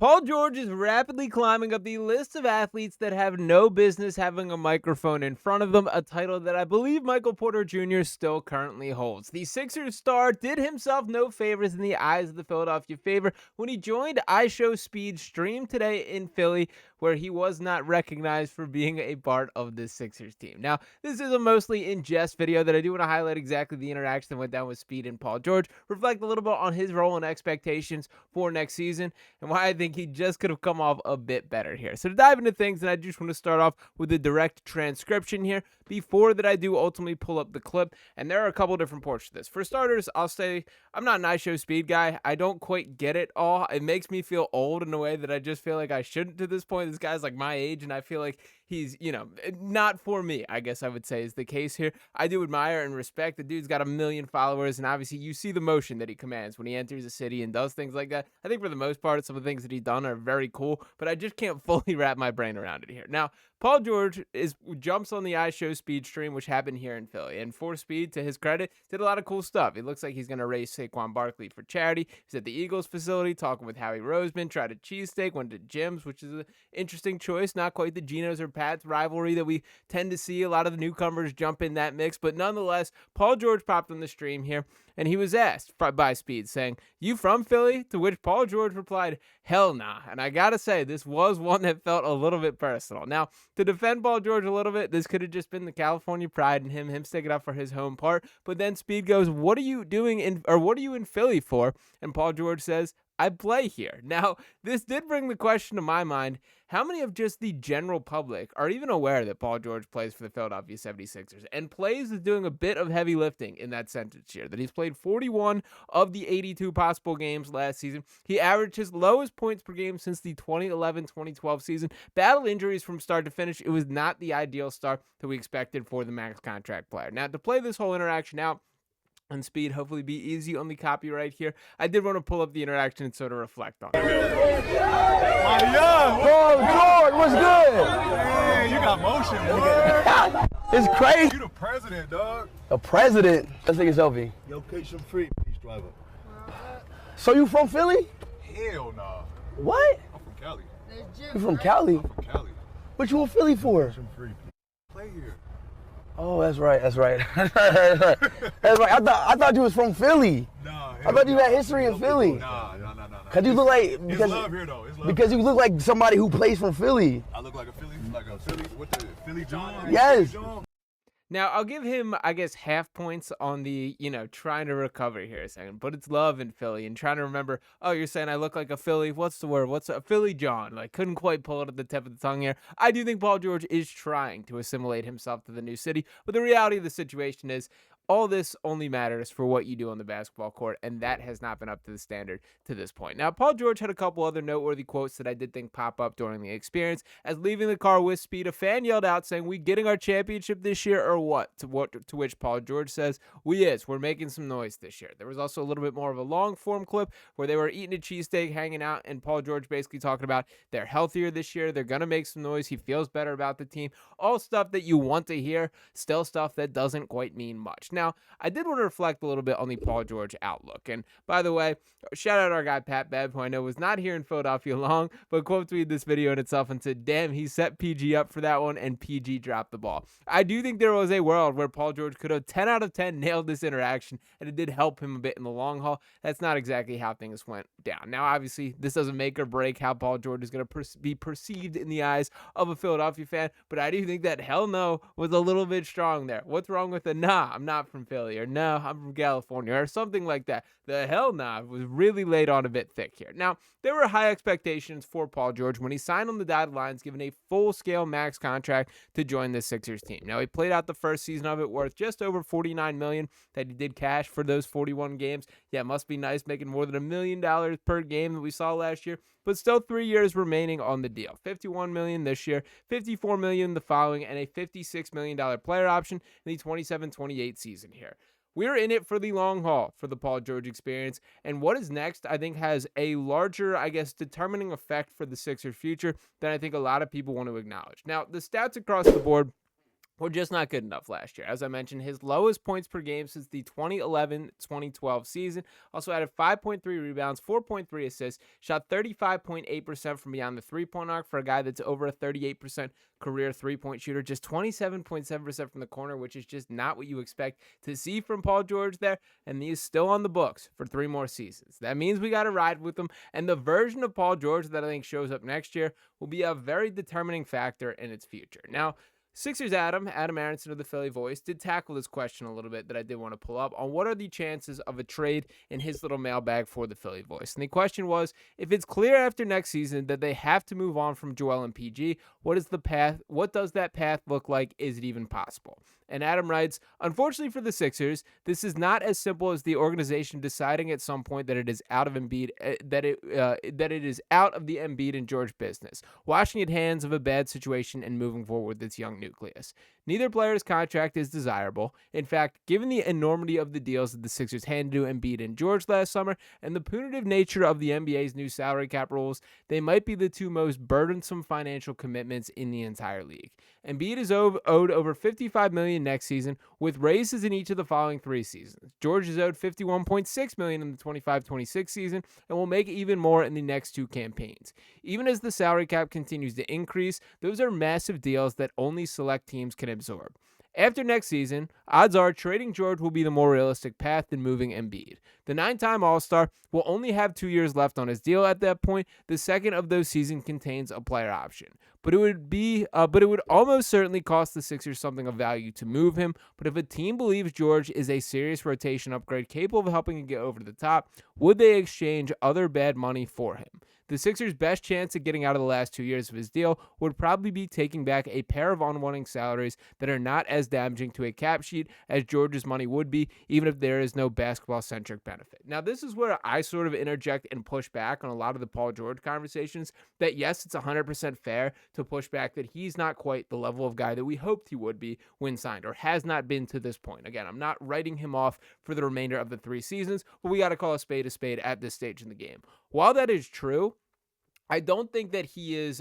Paul George is rapidly climbing up the list of athletes that have no business having a microphone in front of them, a title that I believe Michael Porter Jr. still currently holds. The Sixers star did himself no favors in the eyes of the Philadelphia Favor when he joined IShowSpeed stream today in Philly, where he was not recognized for being a part of this Sixers team. Now, this is a mostly in jest video that I do want to highlight exactly the interaction that went down with Speed and Paul George, reflect a little bit on his role and expectations for next season, and why I think he just could have come off a bit better here. So to dive into things, and I just want to start off with a direct transcription here before that I do ultimately pull up the clip, and there are a couple different parts to this. For starters, I'll say I'm not an IShowSpeed guy. I don't quite get it all. It makes me feel old in a way that I just feel like I shouldn't to this point. This guy's like my age, and I feel like he's, not for me, I guess I would say is the case here. I do admire and respect. The dude's got 1 million followers, and obviously you see the motion that he commands when he enters a city and does things like that. I think for the most part, some of the things that he's done are very cool, but I just can't fully wrap my brain around it here. Now, Paul George jumps on the IShowSpeed stream, which happened here in Philly. And for Speed, to his credit, did a lot of cool stuff. It looks like he's going to raise Saquon Barkley for charity. He's at the Eagles facility talking with Howie Roseman, tried a cheesesteak, went to Jim's, which is an interesting choice. Not quite the Geno's or Pat's rivalry that we tend to see. A lot of the newcomers jump in that mix. But nonetheless, Paul George popped on the stream here, and he was asked by Speed saying, "You from Philly?" To which Paul George replied, "Hell nah." And I got to say, this was one that felt a little bit personal. Now, to defend Paul George a little bit, this could have just been the California pride in him sticking up for his home part. But then Speed goes, "What are you doing what are you in Philly for?" And Paul George says, "I play here." Now, this did bring the question to my mind, how many of just the general public are even aware that Paul George plays for the Philadelphia 76ers and plays is doing a bit of heavy lifting in that sentence here, that he's played 41 of the 82 possible games last season. He averaged his lowest points per game since the 2011-2012 season. Battled injuries from start to finish. It was not the ideal start that we expected for the max contract player. Now, to play this whole interaction out, and Speed, hopefully be easy on the copyright here, I did want to pull up the interaction and sort of reflect on it. George, what's good? Man, you got motion, nigga. It's crazy. You the president, dog. A president? Let's take a selfie. Location free, peace driver. So you from Philly? Hell nah. What? I'm from Cali. You from Cali? I'm from Cali. What you in Philly for? Location free, play here. Oh, that's right. That's right. I thought you was from Philly. Nah. I thought you had history in Philly. Nah. Cause you look like It's love here though. It's love. Because you look like somebody who plays from Philly. I look like a Philly, what the Philly John? Yes. Now, I'll give him, I guess, half points on the, trying to recover here a second. But it's love in Philly and trying to remember, oh, you're saying I look like a Philly? What's the word? What's a Philly John? Like, couldn't quite pull it at the tip of the tongue here. I do think Paul George is trying to assimilate himself to the new city. But the reality of the situation is, all this only matters for what you do on the basketball court, and that has not been up to the standard to this point. Now, Paul George had a couple other noteworthy quotes that I did think pop up during the experience. As leaving the car with Speed, a fan yelled out saying, "We getting our championship this year or what?" To which Paul George says, we're making some noise this year." There was also a little bit more of a long-form clip where they were eating a cheesesteak, hanging out, and Paul George basically talking about they're healthier this year, they're going to make some noise, he feels better about the team, all stuff that you want to hear, still stuff that doesn't quite mean much. Now, I did want to reflect a little bit on the Paul George outlook. And by the way, shout out our guy Pat Bev, who I know was not here in Philadelphia long, but quote tweeted this video in itself and said, "Damn, he set PG up for that one, and PG dropped the ball." I do think there was a world where Paul George could have 10 out of 10 nailed this interaction, and it did help him a bit in the long haul. That's not exactly how things went down. Now, obviously, this doesn't make or break how Paul George is going to be perceived in the eyes of a Philadelphia fan, but I do think that hell no was a little bit strong there. What's wrong with the nah, I'm not from Philly, or no, I'm from California, or something like that? The hell nah was really laid on a bit thick here. Now, there were high expectations for Paul George when he signed on the dotted lines, given a full-scale max contract to join the Sixers team. Now, he played out the first season of it worth just over $49 million that he did cash for those 41 games. Yeah, it must be nice making more than $1 million per game that we saw last year, but still 3 years remaining on the deal. $51 million this year, $54 million the following, and a $56 million player option in the 27-28 season here. We're in it for the long haul for the Paul George experience, and what is next, I think, has a larger, determining effect for the Sixers' future than I think a lot of people want to acknowledge. Now, the stats across the board were just not good enough last year. As I mentioned, his lowest points per game since the 2011-2012 season. Also added 5.3 rebounds, 4.3 assists, shot 35.8% from beyond the three-point arc for a guy that's over a 38% career three-point shooter, just 27.7% from the corner, which is just not what you expect to see from Paul George there, and he is still on the books for 3 more seasons. That means we got to ride with him, and the version of Paul George that I think shows up next year will be a very determining factor in its future. Now, Sixers Adam Aronson of the Philly Voice, did tackle this question a little bit that I did want to pull up on what are the chances of a trade in his little mailbag for the Philly Voice. And the question was, if it's clear after next season that they have to move on from Joel and PG, what is the path? What does that path look like? Is it even possible? And Adam writes, unfortunately for the Sixers, this is not as simple as the organization deciding at some point that it is out of Embiid, that it is out of the Embiid and George business, washing its hands of a bad situation and moving forward with its young nucleus. Neither player's contract is desirable. In fact, given the enormity of the deals that the Sixers handed to Embiid and George last summer and the punitive nature of the NBA's new salary cap rules, they might be the 2 most burdensome financial commitments in the entire league. Embiid is owed over $55 million next season, with raises in each of the following 3 seasons. George is owed $51.6 million in the 25-26 season and will make even more in the next 2 campaigns. Even as the salary cap continues to increase, those are massive deals that only select teams can absorb. After next season, odds are trading George will be the more realistic path than moving Embiid. The 9-time All-Star will only have 2 years left on his deal at that point. The second of those seasons contains a player option. But it would almost certainly cost the Sixers something of value to move him. But if a team believes George is a serious rotation upgrade capable of helping him get over the top, would they exchange other bad money for him? The Sixers' best chance at getting out of the last 2 years of his deal would probably be taking back a pair of unwanted salaries that are not as damaging to a cap sheet as George's money would be, even if there is no basketball-centric benefit. Now, this is where I sort of interject and push back on a lot of the Paul George conversations, that yes, it's 100% fair to push back that he's not quite the level of guy that we hoped he would be when signed, or has not been to this point. Again, I'm not writing him off for the remainder of the 3 seasons, but we got to call a spade at this stage in the game. While that is true, I don't think that he is,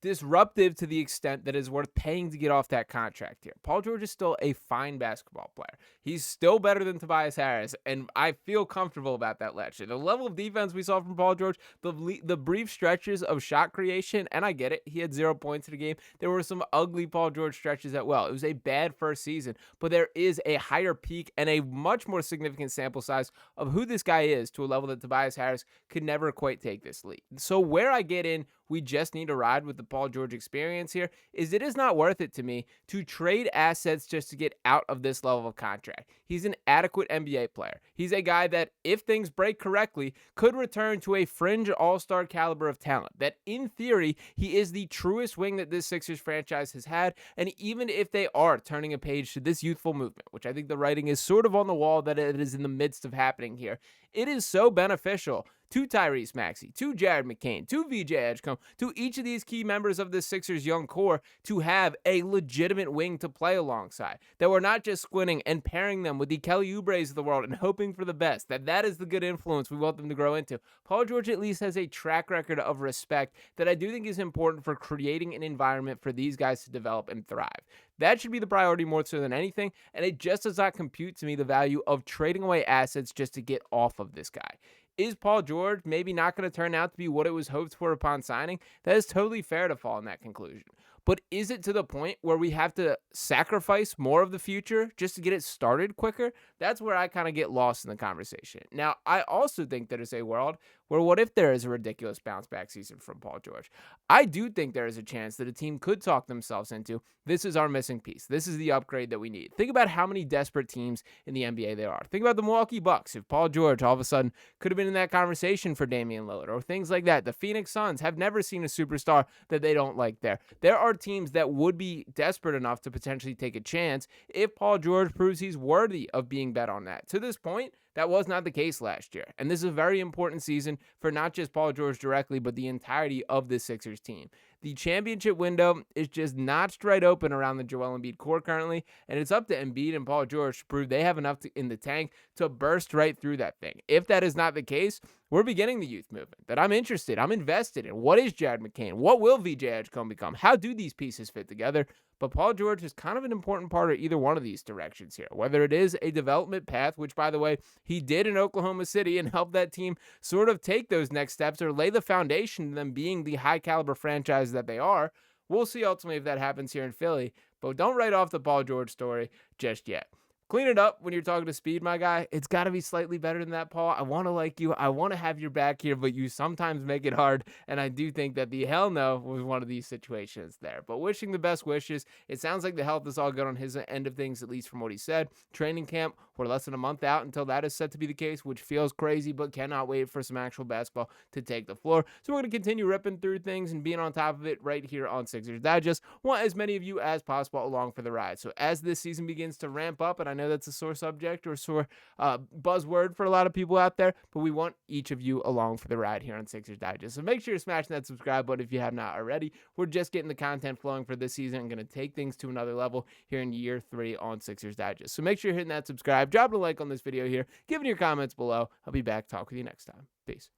disruptive to the extent that is worth paying to get off that contract here. Paul George is still a fine basketball player. He's still better than Tobias Harris, and I feel comfortable about that last year. The level of defense we saw from Paul George, the brief stretches of shot creation, and I get it, he had 0 points in the game. There were some ugly Paul George stretches as well. It was a bad first season, but there is a higher peak and a much more significant sample size of who this guy is to a level that Tobias Harris could never quite take this league. So where I get in, we just need to ride with the Paul George experience here, is it is not worth it to me to trade assets just to get out of this level of contract. He's an adequate NBA player. He's a guy that, if things break correctly, could return to a fringe all-star caliber of talent. That, in theory, he is the truest wing that this Sixers franchise has had, and even if they are turning a page to this youthful movement, which I think the writing is sort of on the wall that it is in the midst of happening here, it is so beneficial to Tyrese Maxey, to Jared McCain, to VJ Edgecombe, to each of these key members of the Sixers young core to have a legitimate wing to play alongside. That we're not just squinting and pairing them with the Kelly Oubres of the world and hoping for the best. That is the good influence we want them to grow into. Paul George at least has a track record of respect that I do think is important for creating an environment for these guys to develop and thrive. That should be the priority more so than anything, and it just does not compute to me the value of trading away assets just to get off of this guy. Is Paul George maybe not going to turn out to be what it was hoped for upon signing? That is totally fair to fall in that conclusion. But is it to the point where we have to sacrifice more of the future just to get it started quicker? That's where I kind of get lost in the conversation. Now, I also think there is a world where what if there is a ridiculous bounce back season from Paul George? I do think there is a chance that a team could talk themselves into, this is our missing piece. This is the upgrade that we need. Think about how many desperate teams in the NBA there are. Think about the Milwaukee Bucks. If Paul George all of a sudden could have been in that conversation for Damian Lillard or things like that. The Phoenix Suns have never seen a superstar that they don't like there. There are teams that would be desperate enough to potentially take a chance if Paul George proves he's worthy of being bet on that. To this point, that was not the case last year. And this is a very important season for not just Paul George directly, but the entirety of this Sixers team. The championship window is just notched right open around the Joel Embiid core currently, and it's up to Embiid and Paul George to prove they have enough in the tank to burst right through that thing. If that is not the case, we're beginning the youth movement that I'm interested, I'm invested in. What is Jared McCain? What will VJ Edgecombe become? How do these pieces fit together? But Paul George is kind of an important part of either one of these directions here, whether it is a development path, which, by the way, he did in Oklahoma City and helped that team sort of take those next steps or lay the foundation to them being the high-caliber franchise that they are. We'll see ultimately if that happens here in Philly, but don't write off the Paul George story just yet. Clean it up when you're talking to Speed, my guy. It's got to be slightly better than that, Paul. I want to like you. I want to have your back here, but you sometimes make it hard, and I do think that the hell no was one of these situations there. But wishing the best wishes. It sounds like the health is all good on his end of things, at least from what he said. Training camp, we're less than a month out until that is set to be the case, which feels crazy, but cannot wait for some actual basketball to take the floor. So we're going to continue ripping through things and being on top of it right here on Sixers Digest. Want as many of you as possible along for the ride. So as this season begins to ramp up, and I know that's a sore subject or a sore buzzword for a lot of people out there, but we want each of you along for the ride here on Sixers Digest. So make sure you're smashing that subscribe button if you have not already. We're just getting the content flowing for this season and going to take things to another level here in year 3 on Sixers Digest. So make sure you're hitting that subscribe, dropping a like on this video here, giving your comments below. I'll be back. Talk with you next time. Peace.